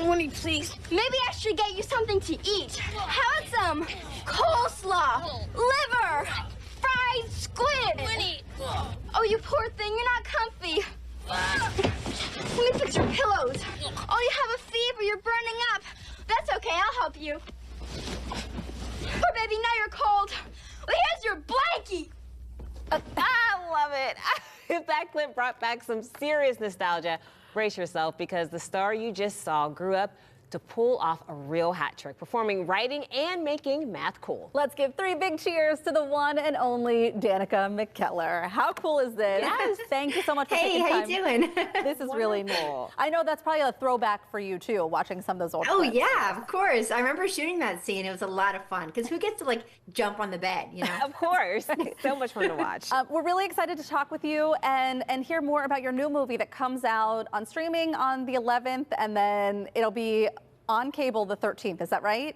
Winnie, please. Maybe I should get you something to eat. How about some coleslaw, liver, fried squid? Winnie. Oh, you poor thing, you're not comfy. Let me fix your pillows. Oh, you have a fever, you're burning up. That's okay, I'll help you. Poor baby, now you're cold. Well, here's your blankie. I love it. That clip brought back some serious nostalgia. Brace yourself, because the star you just saw grew up to pull off a real hat trick, performing writing and making math cool. Let's give 3 big cheers to the one and only Danica McKellar. How cool is this? Yes. Thank you so much for taking time. Hey, how you doing? This is really cool. I know that's probably a throwback for you too, watching some of those old clips. Yeah, of course. I remember shooting that scene. It was a lot of fun, because who gets to like jump on the bed, you know? Of course. So much fun to watch. We're really excited to talk with you and hear more about your new movie that comes out on streaming on the 11th, and then it'll be on cable the 13th. Is that right?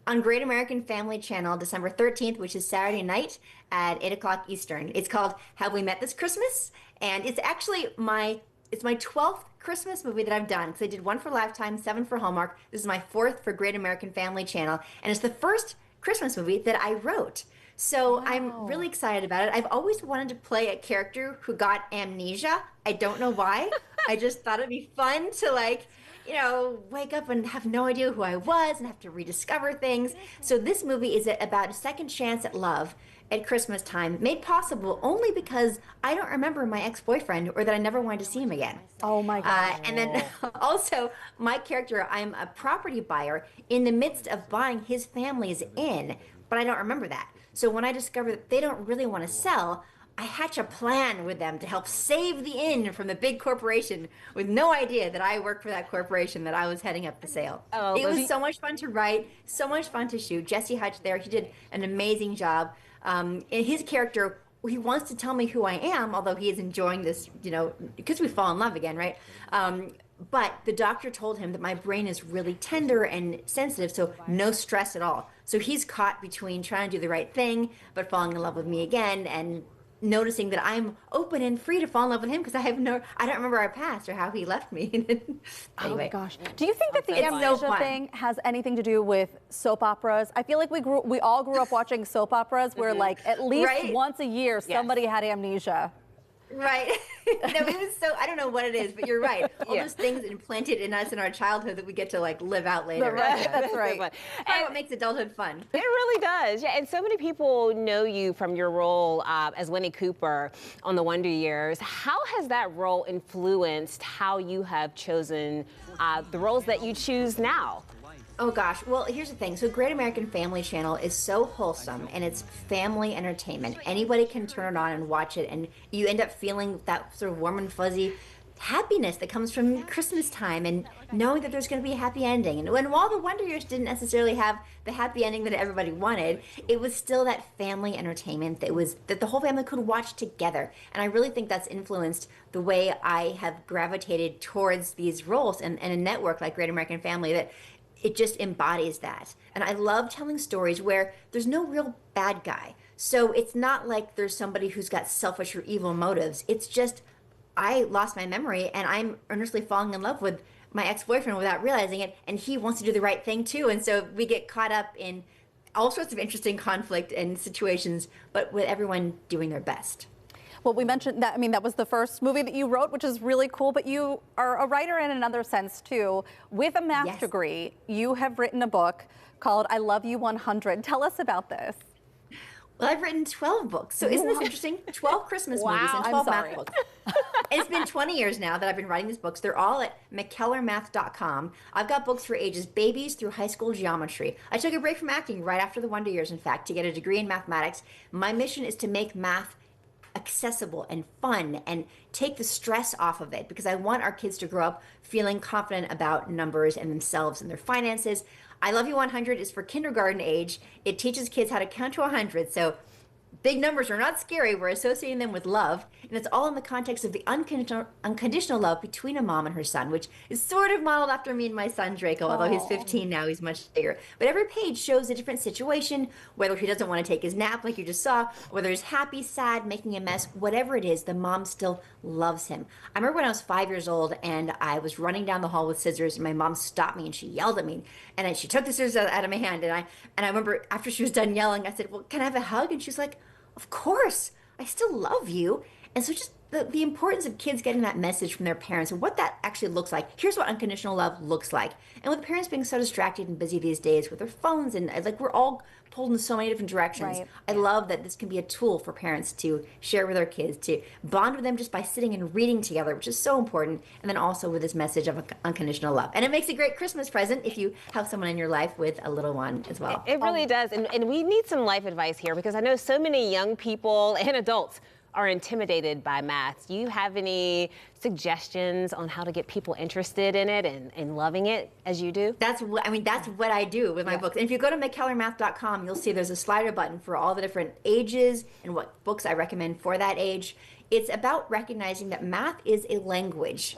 On Great American Family Channel, December 13th, which is Saturday night at 8 o'clock Eastern. It's called Have We Met This Christmas? And it's actually my 12th Christmas movie that I've done, because I did 1 for Lifetime, 7 for Hallmark. This is my 4th for Great American Family Channel, and it's the first Christmas movie that I wrote. So I'm really excited about it. I've always wanted to play a character who got amnesia. I don't know why. I just thought it'd be fun to, like, you know, wake up and have no idea who I was and have to rediscover things. So this movie is about a second chance at love at Christmas time, made possible only because I don't remember my ex-boyfriend, or that I never wanted to see him again. Oh my God. And then also my character, I'm a property buyer in the midst of buying his family's inn, but I don't remember that. So when I discover that they don't really want to sell, I hatch a plan with them to help save the inn from the big corporation, with no idea that I work for that corporation, that I was heading up the sale. Oh, it was so much fun to write, so much fun to shoot. Jesse Hutch there, he did an amazing job. And his character, he wants to tell me who I am, although he is enjoying this, you know, because we fall in love again, right? But the doctor told him that my brain is really tender and sensitive, so no stress at all. So he's caught between trying to do the right thing, but falling in love with me again, and noticing that I'm open and free to fall in love with him, because I don't remember our past or how he left me. Anyway. Oh gosh. Do you think that the amnesia thing has anything to do with soap operas? I feel like we all grew up watching soap operas where like at least once a year somebody had amnesia. Right. No, it was so, I don't know what it is, but you're right. All those things implanted in us in our childhood that we get to like live out later. That's right. And what makes adulthood fun. It really does. Yeah, and so many people know you from your role as Winnie Cooper on The Wonder Years. How has that role influenced how you have chosen the roles that you choose now? Oh gosh, well here's the thing. So Great American Family Channel is so wholesome, and it's family entertainment. Anybody can turn it on and watch it, and you end up feeling that sort of warm and fuzzy happiness that comes from Christmas time, and knowing that there's going to be a happy ending. And while The Wonder Years didn't necessarily have the happy ending that everybody wanted, it was still that family entertainment that the whole family could watch together. And I really think that's influenced the way I have gravitated towards these roles, and a network like Great American Family that it just embodies that. And I love telling stories where there's no real bad guy. So it's not like there's somebody who's got selfish or evil motives. It's just, I lost my memory and I'm earnestly falling in love with my ex-boyfriend without realizing it, and he wants to do the right thing too. And so we get caught up in all sorts of interesting conflict and situations, but with everyone doing their best. Well, we mentioned that, I mean, that was the first movie that you wrote, which is really cool, but you are a writer in another sense too. With a math degree, you have written a book called I Love You 100. Tell us about this. Well, I've written 12 books, so isn't this interesting? 12 Christmas movies and 12 math books. It's been 20 years now that I've been writing these books. They're all at McKellarMath.com. I've got books for ages babies through high school geometry. I took a break from acting right after the Wonder Years, in fact, to get a degree in mathematics. My mission is to make math accessible and fun and take the stress off of it, because I want our kids to grow up feeling confident about numbers and themselves and their finances. I Love You 100 is for kindergarten age. It teaches kids how to count to 100. So big numbers are not scary. We're associating them with love. And it's all in the context of the unconditional love between a mom and her son, which is sort of modeled after me and my son, Draco, although he's 15 now, he's much bigger. But every page shows a different situation, whether he doesn't want to take his nap like you just saw, whether he's happy, sad, making a mess, whatever it is, the mom still loves him. I remember when I was 5 years old and I was running down the hall with scissors and my mom stopped me and she yelled at me. And then she took the scissors out of my hand. And I remember after she was done yelling, I said, well, can I have a hug? And she's like, of course, I still love you. And so just the importance of kids getting that message from their parents and what that actually looks like. Here's what unconditional love looks like. And with parents being so distracted and busy these days with their phones and like we're all pulled in so many different directions. Right. I love that this can be a tool for parents to share with their kids, to bond with them just by sitting and reading together, which is so important. And then also with this message of unconditional love. And it makes a great Christmas present if you have someone in your life with a little one as well. It really does. And we need some life advice here because I know so many young people and adults are intimidated by math. Do you have any suggestions on how to get people interested in it and loving it as you do? That's what I do with my books. And if you go to McKellarMath.com, you'll see there's a slider button for all the different ages and what books I recommend for that age. It's about recognizing that math is a language.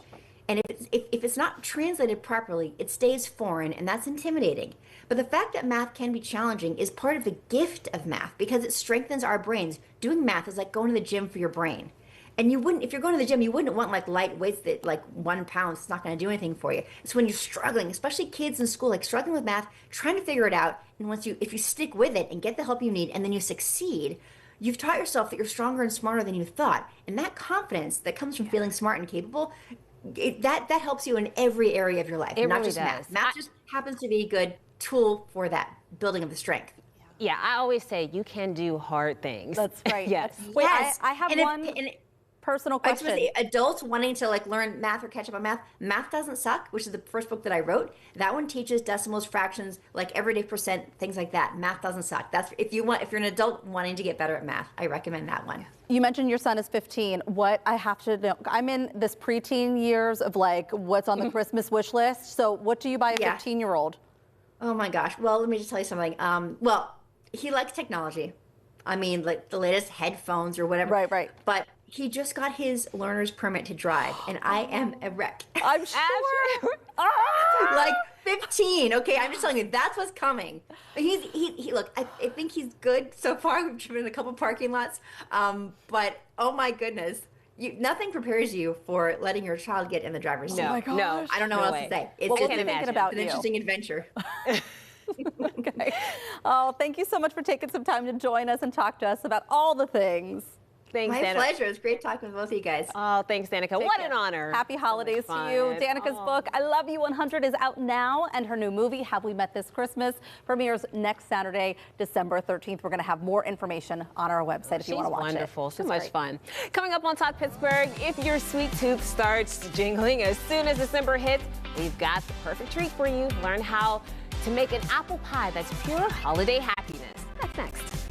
And if it's not translated properly, it stays foreign, and that's intimidating. But the fact that math can be challenging is part of the gift of math because it strengthens our brains. Doing math is like going to the gym for your brain. And if you're going to the gym, you wouldn't want like light weights that like 1 pound. It's not going to do anything for you. It's when you're struggling, especially kids in school, like struggling with math, trying to figure it out. And if you stick with it and get the help you need, and then you succeed, you've taught yourself that you're stronger and smarter than you thought. And that confidence that comes from feeling smart and capable, that helps you in every area of your life, not just math. Math just happens to be a good tool for that building of the strength. Yeah, I always say you can do hard things. That's right. Yes. Wait, Yes. I have one personal I just question. want to say, adults wanting to like learn math or catch up on math, Math Doesn't Suck, which is the first book that I wrote. That one teaches decimals, fractions, like everyday percent, things like that. Math Doesn't Suck. That's if you're an adult wanting to get better at math, I recommend that one. You mentioned your son is 15. What I have to know, I'm in this preteen years of like what's on the Christmas wish list. So what do you buy a 15-year-old? Oh my gosh. Well, let me just tell you something. Well, he likes technology. I mean, like the latest headphones or whatever. Right. But he just got his learner's permit to drive, and I am a wreck. I'm sure. Like 15. Okay, I'm just telling you, that's what's coming. He look, I think he's good so far. We've driven a couple parking lots. But oh my goodness. Nothing prepares you for letting your child get in the driver's seat. No, Oh my gosh. no. I don't know what else to say. It's What was just he thinking about an you? interesting adventure. Okay. Oh, thank you so much for taking some time to join us and talk to us about all the things. Thanks, My Danica. pleasure. It's great talking with both of you guys. Oh, thanks, Danica. What care. an honor. Happy holidays to you. fun. Danica's book, I Love You 100, is out now, and her new movie, Have We Met This Christmas, premieres next Saturday, December 13th. We're going to have more information on our website if you want to watch wonderful. it. So She's much great. fun. Coming up on Talk Pittsburgh, if your sweet tooth starts jingling as soon as December hits, we've got the perfect treat for you. Learn how to make an apple pie that's pure holiday happiness. That's next.